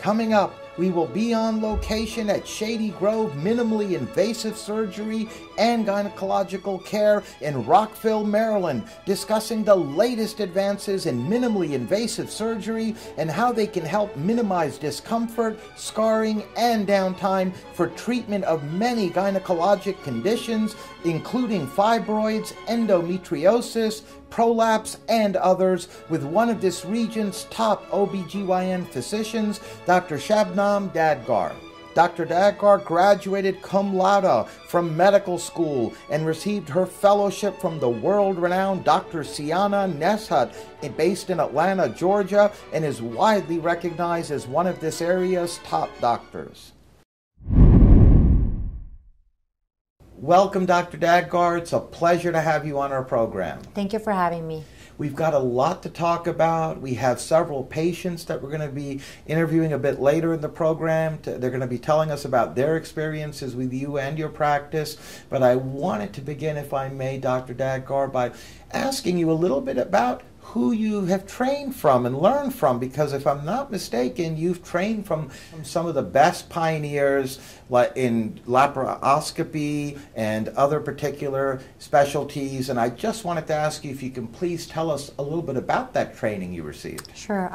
Coming up, we will be on location at Shady Grove Minimally Invasive Surgery and Gynecological Care in Rockville, Maryland, discussing the latest advances in minimally invasive surgery and how they can help minimize discomfort, scarring, and downtime for treatment of many gynecologic conditions, including fibroids, endometriosis, prolapse, and others, with one of this region's top OBGYN physicians, Dr. Shabnam Dadgar. Dr. Dadgar graduated cum laude from medical school and received her fellowship from the world-renowned Dr. Siana Neshut, based in Atlanta, Georgia, and is widely recognized as one of this area's top doctors. Welcome, Dr. Dadgar. It's a pleasure to have you on our program. Thank you for having me. We've got a lot to talk about. We have several patients that we're going to be interviewing a bit later in the program. They're going to be telling us about their experiences with you and your practice. But I wanted to begin, if I may, Dr. Dadgar, by asking you a little bit about who you have trained from and learned from, because if I'm not mistaken, you've trained from some of the best pioneers in laparoscopy and other particular specialties, and I just wanted to ask you if you can please tell us a little bit about that training you received. Sure.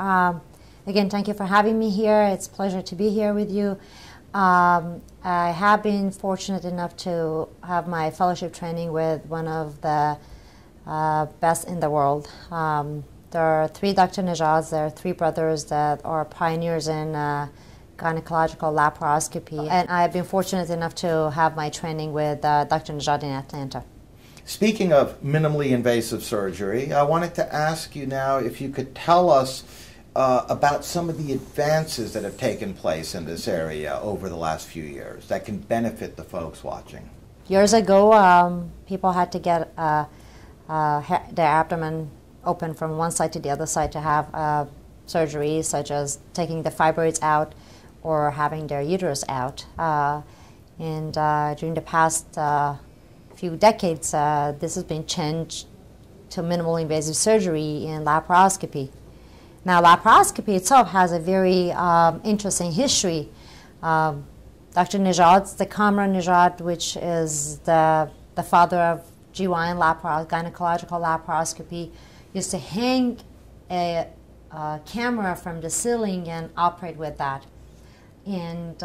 Again, thank you for having me here. It's a pleasure to be here with you. I have been fortunate enough to have my fellowship training with one of the best in the world. There are three Dr. Nejads. There are three brothers that are pioneers in gynecological laparoscopy, and I've been fortunate enough to have my training with Dr. Nejad in Atlanta. Speaking of minimally invasive surgery, I wanted to ask you now if you could tell us about some of the advances that have taken place in this area over the last few years that can benefit the folks watching. Years ago, people had to get their abdomen open from one side to the other side to have surgery, such as taking the fibroids out or having their uterus out. And during the past few decades, this has been changed to minimal invasive surgery in laparoscopy. Now, laparoscopy itself has a very interesting history. Dr. Nejad, the Kamran Nejad, which is the father of GYN gynecological laparoscopy, used to hang a camera from the ceiling and operate with that. And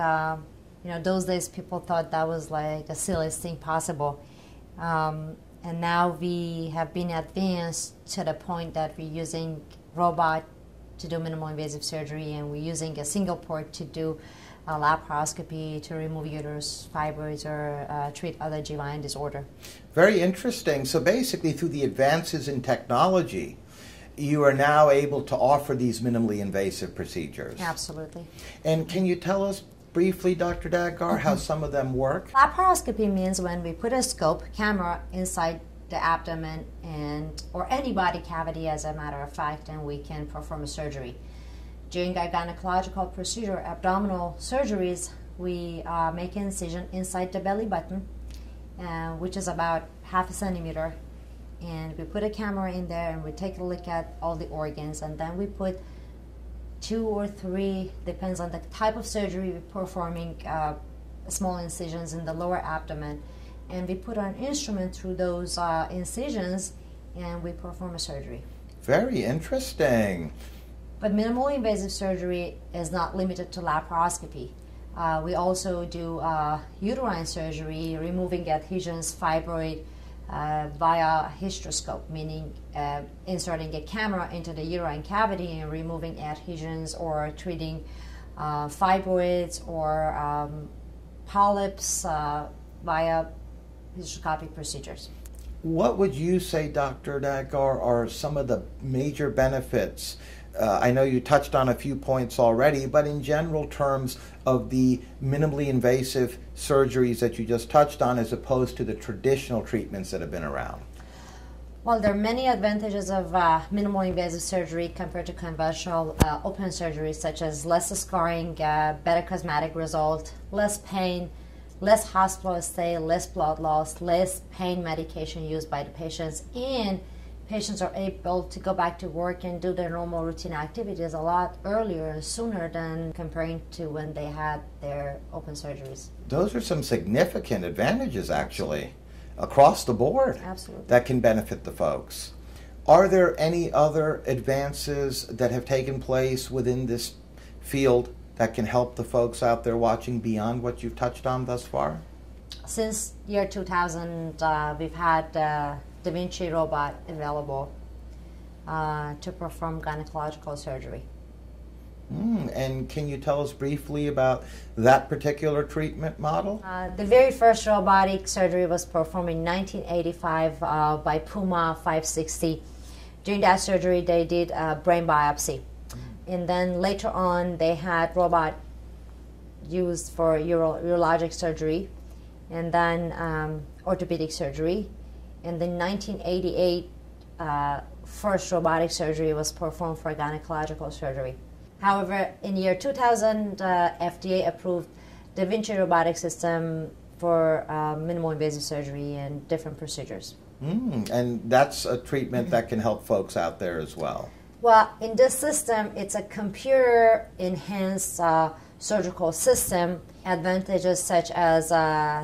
those days people thought that was like the silliest thing possible. And now we have been advanced to the point that we're using robot to do minimal invasive surgery, and we're using a single port to do laparoscopy to remove uterus fibroids or treat other GYN disorder. Very interesting. So basically, through the advances in technology, you are now able to offer these minimally invasive procedures. Absolutely. And can you tell us briefly, Dr. Dadgar, how some of them work? Laparoscopy means when we put a scope camera inside the abdomen or any body cavity, as a matter of fact, and we can perform a surgery. During our gynecological procedure, abdominal surgeries, we make an incision inside the belly button, which is about ½ centimeter, and we put a camera in there and we take a look at all the organs, and then we put 2 or 3, depends on the type of surgery we're performing, small incisions in the lower abdomen, and we put an instrument through those incisions and we perform a surgery. Very interesting. But minimally invasive surgery is not limited to laparoscopy. We also do uterine surgery, removing adhesions, fibroid, via hysteroscope, meaning inserting a camera into the uterine cavity and removing adhesions, or treating fibroids or polyps via hysteroscopic procedures. What would you say, Dr. Dadgar, are some of the major benefits? I know you touched on a few points already, but in general terms of the minimally invasive surgeries that you just touched on, as opposed to the traditional treatments that have been around? Well, there are many advantages of minimally invasive surgery compared to conventional open surgery, such as less scarring, better cosmetic result, less pain, less hospital stay, less blood loss, less pain medication used by the patients, and patients are able to go back to work and do their normal routine activities a lot earlier and sooner than comparing to when they had their open surgeries. Those are some significant advantages, actually, across the board. Absolutely. That can benefit the folks. Are there any other advances that have taken place within this field that can help the folks out there watching beyond what you've touched on thus far? Since year 2000, we've had Da Vinci robot available to perform gynecological surgery. And can you tell us briefly about that particular treatment model? The very first robotic surgery was performed in 1985 by Puma 560. During that surgery, they did a brain biopsy. And then later on, they had robot used for urologic surgery, and then orthopedic surgery. And then 1988, first robotic surgery was performed for gynecological surgery. However, in year 2000, FDA approved Da Vinci robotic system for minimal invasive surgery and different procedures. And that's a treatment that can help folks out there as well. Well, in this system, it's a computer-enhanced surgical system. Advantages such as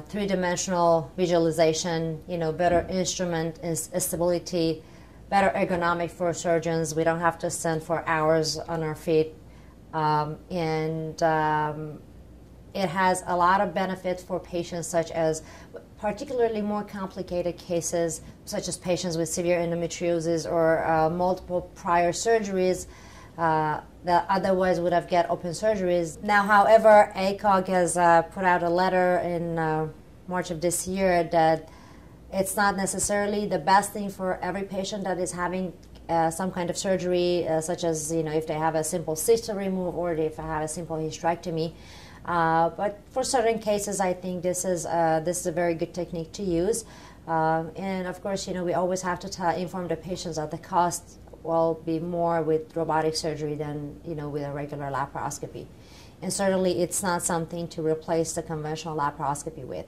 three-dimensional visualization, better instrument stability, better ergonomic for surgeons. We don't have to stand for hours on our feet. And it has a lot of benefits for patients, such as particularly more complicated cases, such as patients with severe endometriosis or multiple prior surgeries that otherwise would have get open surgeries. Now, however, ACOG has put out a letter in March of this year that it's not necessarily the best thing for every patient that is having some kind of surgery, such as if they have a simple cyst to remove or if they have a simple hysterectomy. But for certain cases, I think this is a very good technique to use. And of course, we always have to inform the patients that the cost will be more with robotic surgery than with a regular laparoscopy. And certainly, it's not something to replace the conventional laparoscopy with.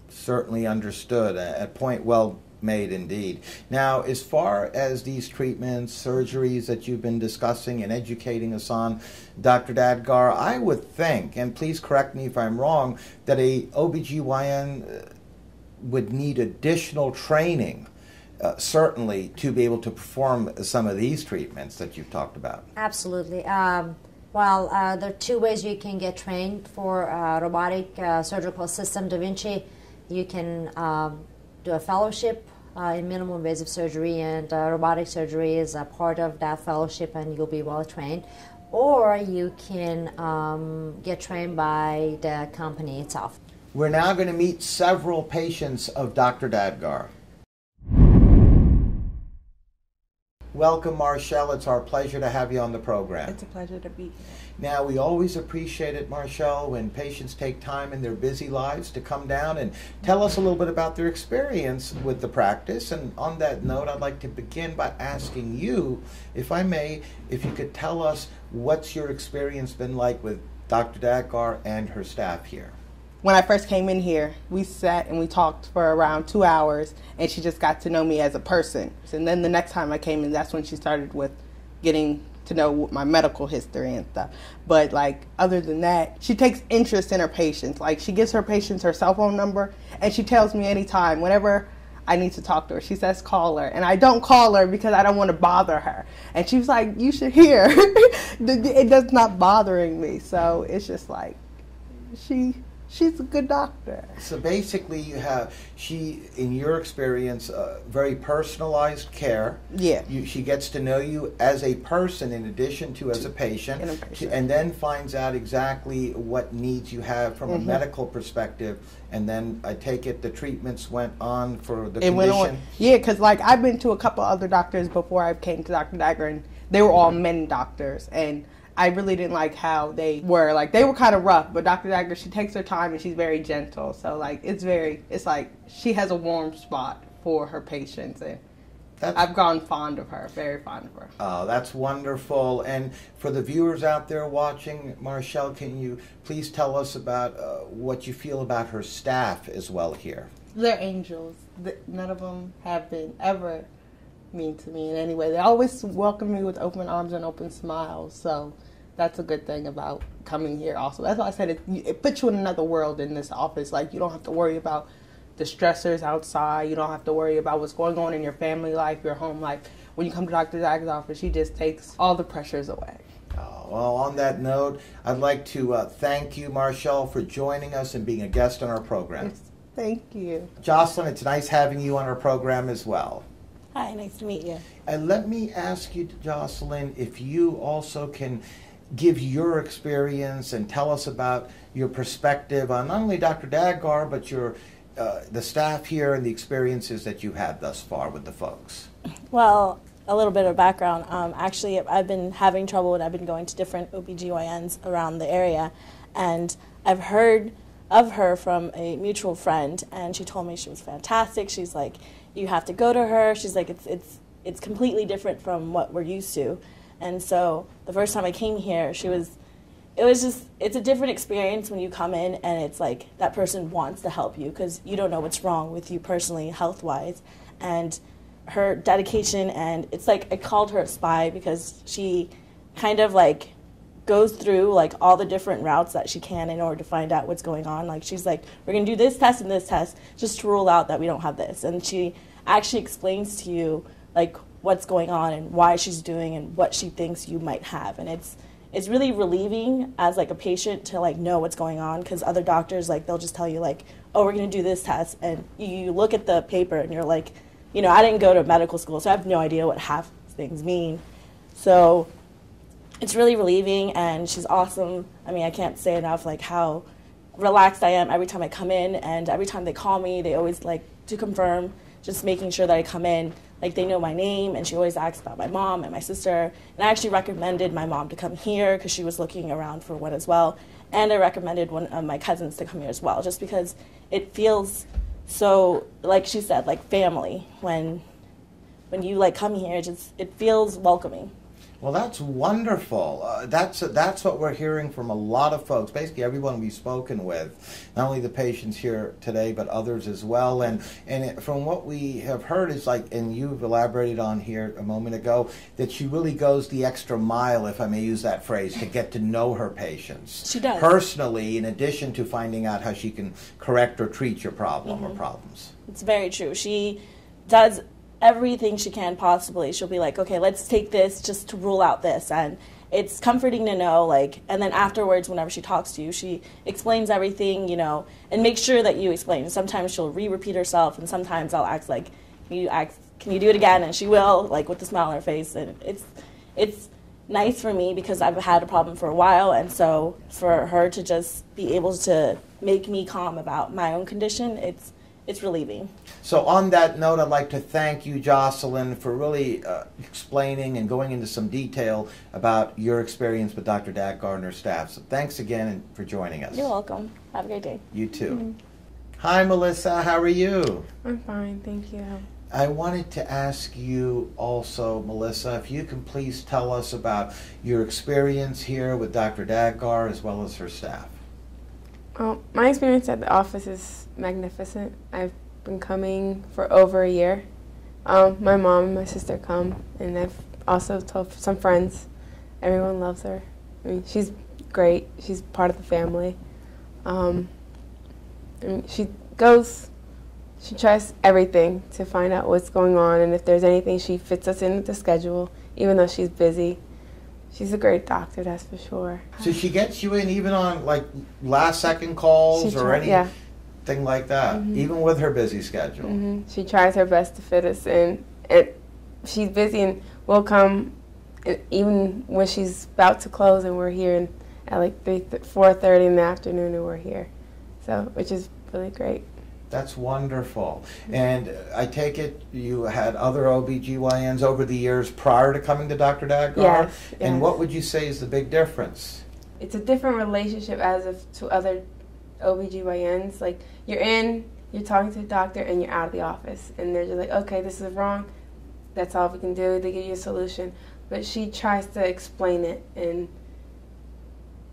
Certainly understood. A point well made indeed. Now, as far as these treatments, surgeries that you've been discussing and educating us on, Dr. Dadgar, I would think, and please correct me if I'm wrong, that a OBGYN would need additional training, certainly, to be able to perform some of these treatments that you've talked about. Absolutely. There are two ways you can get trained for robotic surgical system Da Vinci. You can do a fellowship in minimal invasive surgery, and robotic surgery is a part of that fellowship, and you'll be well trained. Or you can get trained by the company itself. We're now going to meet several patients of Dr. Dadgar. Welcome, Marshall. It's our pleasure to have you on the program. It's a pleasure to be here. Now, we always appreciate it, Marshall, when patients take time in their busy lives to come down and tell us a little bit about their experience with the practice. And on that note, I'd like to begin by asking you, if I may, if you could tell us what's your experience been like with Dr. Dadgar and her staff here. When I first came in here, we sat and we talked for around 2 hours, and she just got to know me as a person. And then the next time I came in, that's when she started with getting to know my medical history and stuff. But other than that, she takes interest in her patients. She gives her patients her cell phone number, and she tells me anytime, whenever I need to talk to her, she says call her. And I don't call her because I don't want to bother her. And she was like, you should hear. It does not bothering me. So it's just she's a good doctor. So basically, you have, in your experience, very personalized care. Yeah. She gets to know you as a person in addition to as a patient, and then finds out exactly what needs you have from a medical perspective. And then I take it the treatments went on for the condition. Went on. Yeah, because I've been to a couple other doctors before I came to Dr. Dadgar, and they were all men doctors, and I really didn't like how they were. They were kind of rough, but Dr. Dadgar, she takes her time and she's very gentle. So, it's like she has a warm spot for her patients. And I've grown fond of her, very fond of her. Oh, that's wonderful. And for the viewers out there watching, Marshall, can you please tell us about what you feel about her staff as well here? They're angels. None of them have been ever mean to me in any way. They always welcome me with open arms and open smiles. So that's a good thing about coming here also. That's why I said it puts you in another world in this office. Like, you don't have to worry about the stressors outside. You don't have to worry about what's going on in your family life, your home life. When you come to Dr. Dadgar's office, she just takes all the pressures away. Oh, well, on that note, I'd like to thank you, Marshall, for joining us and being a guest on our program. Yes, thank you. Jocelyn, it's nice having you on our program as well. Hi, nice to meet you. And let me ask you, Jocelyn, if you also can give your experience and tell us about your perspective on not only Dr. Dadgar, but your the staff here and the experiences that you've had thus far with the folks. Well, a little bit of background. Actually, I've been having trouble and I've been going to different OBGYNs around the area, and I've heard of her from a mutual friend, and she told me she was fantastic. She's like, you have to go to her. She's like, it's completely different from what we're used to. And so the first time I came here, it's a different experience when you come in and it's like that person wants to help you because you don't know what's wrong with you personally, health-wise. And her dedication, and it's like I called her a spy because she kind of like goes through like all the different routes that she can in order to find out what's going on. Like, she's like, we're going to do this test and this test just to rule out that we don't have this. And she actually explains to you like what's going on and why she's doing and what she thinks you might have. And it's really relieving as like a patient to like know what's going on, because other doctors, like, they'll just tell you like, oh, we're going to do this test, and you look at the paper and you're like, you know, I didn't go to medical school, so I have no idea what half things mean. So it's really relieving, and she's awesome. I mean, I can't say enough like how relaxed I am every time I come in, and every time they call me, they always like to confirm, just making sure that I come in. Like, they know my name, and she always asks about my mom and my sister. And I actually recommended my mom to come here because she was looking around for one as well. And I recommended one of my cousins to come here as well, just because it feels so, like she said, like family. When you like come here, it feels welcoming. Well, that's wonderful. That's what we're hearing from a lot of folks, basically everyone we've spoken with, not only the patients here today, but others as well. And from what we have heard is like, and you've elaborated on here a moment ago, that she really goes the extra mile, if I may use that phrase, to get to know her patients. She does. Personally, in addition to finding out how she can correct or treat your problem or problems. It's very true. She does everything she can possibly. She'll be like, okay, let's take this just to rule out this. And it's comforting to know, like, and then afterwards, whenever she talks to you, she explains everything, you know, and make sure that you explain. Sometimes she'll repeat herself, and sometimes I'll ask, like, can you do it again? And she will, like, with a smile on her face. And it's nice for me because I've had a problem for a while, and so for her to just be able to make me calm about my own condition, it's relieving. So on that note, I'd like to thank you, Jocelyn, for really explaining and going into some detail about your experience with Dr. Dadgar and her staff. So thanks again for joining us. You're welcome. Have a great day. You too. Hi, Melissa. How are you? I'm fine, thank you. I wanted to ask you also, Melissa, if you can please tell us about your experience here with Dr. Dadgar as well as her staff. My experience at the office is magnificent. I've been coming for over a year. My mom and my sister come, and I've also told some friends. Everyone loves her. I mean, she's great. She's part of the family. And she tries everything to find out what's going on, and if there's anything, she fits us into the schedule, even though she's busy. She's a great doctor, that's for sure. So she gets you in even on like last second calls or anything like that, even with her busy schedule. She tries her best to fit us in. And she's busy, and we'll come even when she's about to close, and we're here at like 4:30 in the afternoon, and we're here. So, which is really great. That's wonderful. And I take it you had other OBGYNs over the years prior to coming to Dr. Dadgar? Yes. And what would you say is the big difference? It's a different relationship as if to other OBGYNs. Like, you're talking to the doctor, and you're out of the office. And they're just like, okay, this is wrong. That's all we can do. They give you a solution. But she tries to explain it, and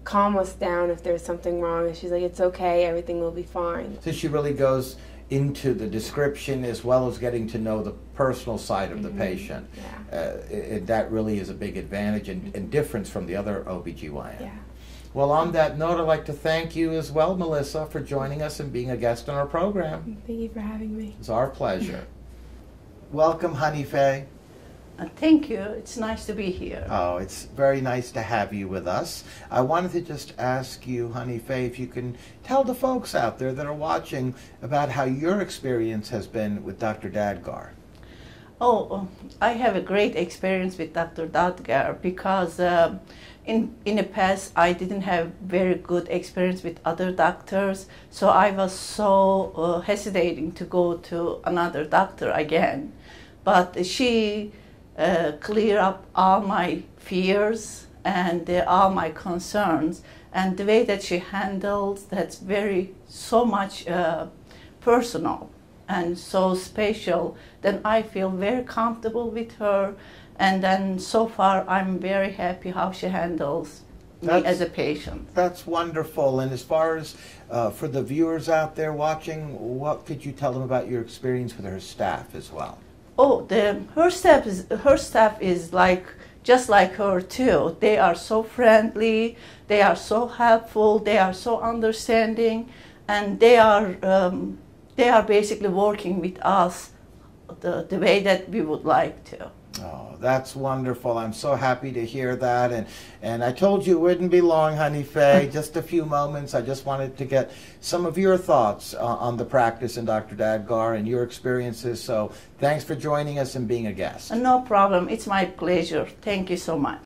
calm us down if there's something wrong. And she's like, it's okay, everything will be fine. So she really goes into the description as well as getting to know the personal side of the patient. Yeah. That really is a big advantage and difference from the other OBGYN. Yeah. Well, on that note, I'd like to thank you as well, Melissa, for joining us and being a guest on our program. Thank you for having me. It's our pleasure. Welcome, Honey Faye. Thank you. It's nice to be here. Oh, it's very nice to have you with us. I wanted to just ask you, Honey Faye, if you can tell the folks out there that are watching about how your experience has been with Dr. Dadgar. Oh, I have a great experience with Dr. Dadgar because in the past I didn't have very good experience with other doctors, so I was so hesitating to go to another doctor again. But she clear up all my fears and all my concerns, and the way that she handles that's so much personal and so special, then I feel very comfortable with her, and then so far I'm very happy how she handles me as a patient. That's wonderful. And as far as for the viewers out there watching, what could you tell them about your experience with her staff as well? Oh, her staff is like just like her too. They are so friendly, they are so helpful, they are so understanding, and they are basically working with us the way that we would like to. Oh, that's wonderful. I'm so happy to hear that. And I told you it wouldn't be long, Honey Faye, just a few moments. I just wanted to get some of your thoughts on the practice in Dr. Dadgar and your experiences. So thanks for joining us and being a guest. No problem. It's my pleasure. Thank you so much.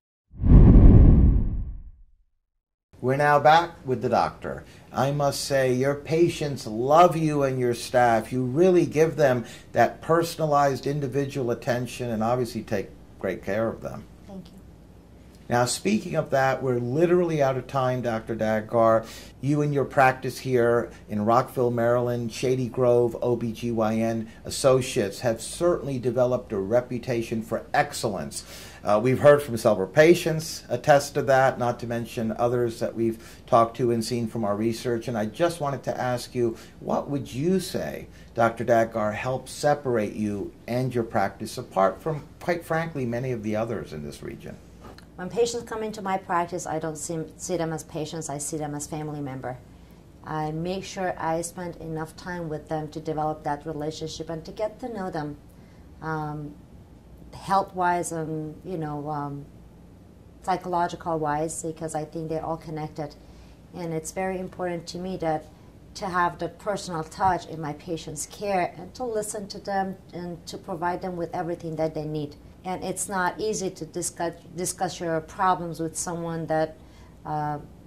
We're now back with the doctor. I must say, your patients love you and your staff. You really give them that personalized individual attention and obviously take great care of them. Thank you. Now, speaking of that, we're literally out of time, Dr. Dadgar. You and your practice here in Rockville, Maryland, Shady Grove OBGYN Associates have certainly developed a reputation for excellence. We've heard from several patients attest to that, not to mention others that we've talked to and seen from our research. And I just wanted to ask you, what would you say, Dr. Dadgar, helps separate you and your practice apart from, quite frankly, many of the others in this region? When patients come into my practice, I don't see them as patients, I see them as family member. I make sure I spend enough time with them to develop that relationship and to get to know them. Health-wise and, psychological-wise, because I think they're all connected. And it's very important to me that to have the personal touch in my patients' care and to listen to them and to provide them with everything that they need. And it's not easy to discuss your problems with someone that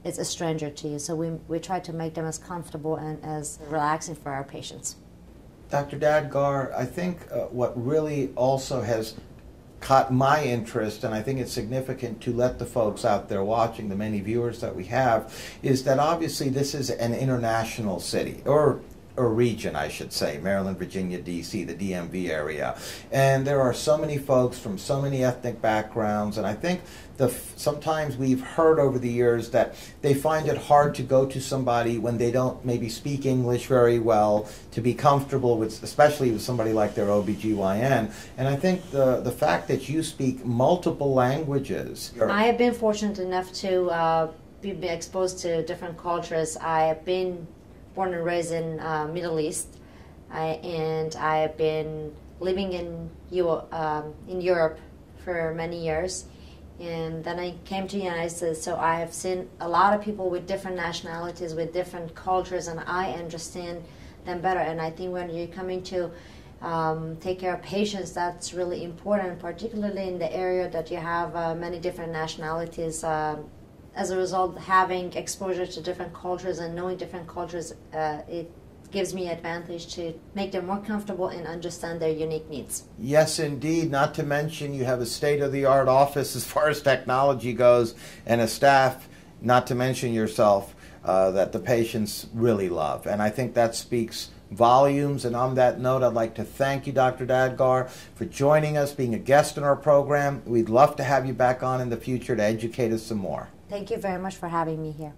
is a stranger to you. So we try to make them as comfortable and as relaxing for our patients. Dr. Dadgar, I think what really also has caught my interest, and I think it's significant to let the folks out there watching, the many viewers that we have, is that obviously this is an international city, or region, I should say, Maryland, Virginia, D.C., the DMV area. And there are so many folks from so many ethnic backgrounds, and I think sometimes we've heard over the years that they find it hard to go to somebody when they don't maybe speak English very well, to be comfortable with, especially with somebody like their OBGYN. And I think the fact that you speak multiple languages. I have been fortunate enough to be exposed to different cultures. I have been born and raised in Middle East, and I have been living in Europe for many years. And then I came to the United States, so I have seen a lot of people with different nationalities, with different cultures, and I understand them better. And I think when you're coming to take care of patients, that's really important, particularly in the area that you have many different nationalities. As a result, having exposure to different cultures and knowing different cultures, it gives me advantage to make them more comfortable and understand their unique needs. Yes, indeed. Not to mention you have a state-of-the-art office as far as technology goes, and a staff, not to mention yourself, that the patients really love. And I think that speaks volumes. And on that note, I'd like to thank you, Dr. Dadgar, for joining us, being a guest in our program. We'd love to have you back on in the future to educate us some more. Thank you very much for having me here.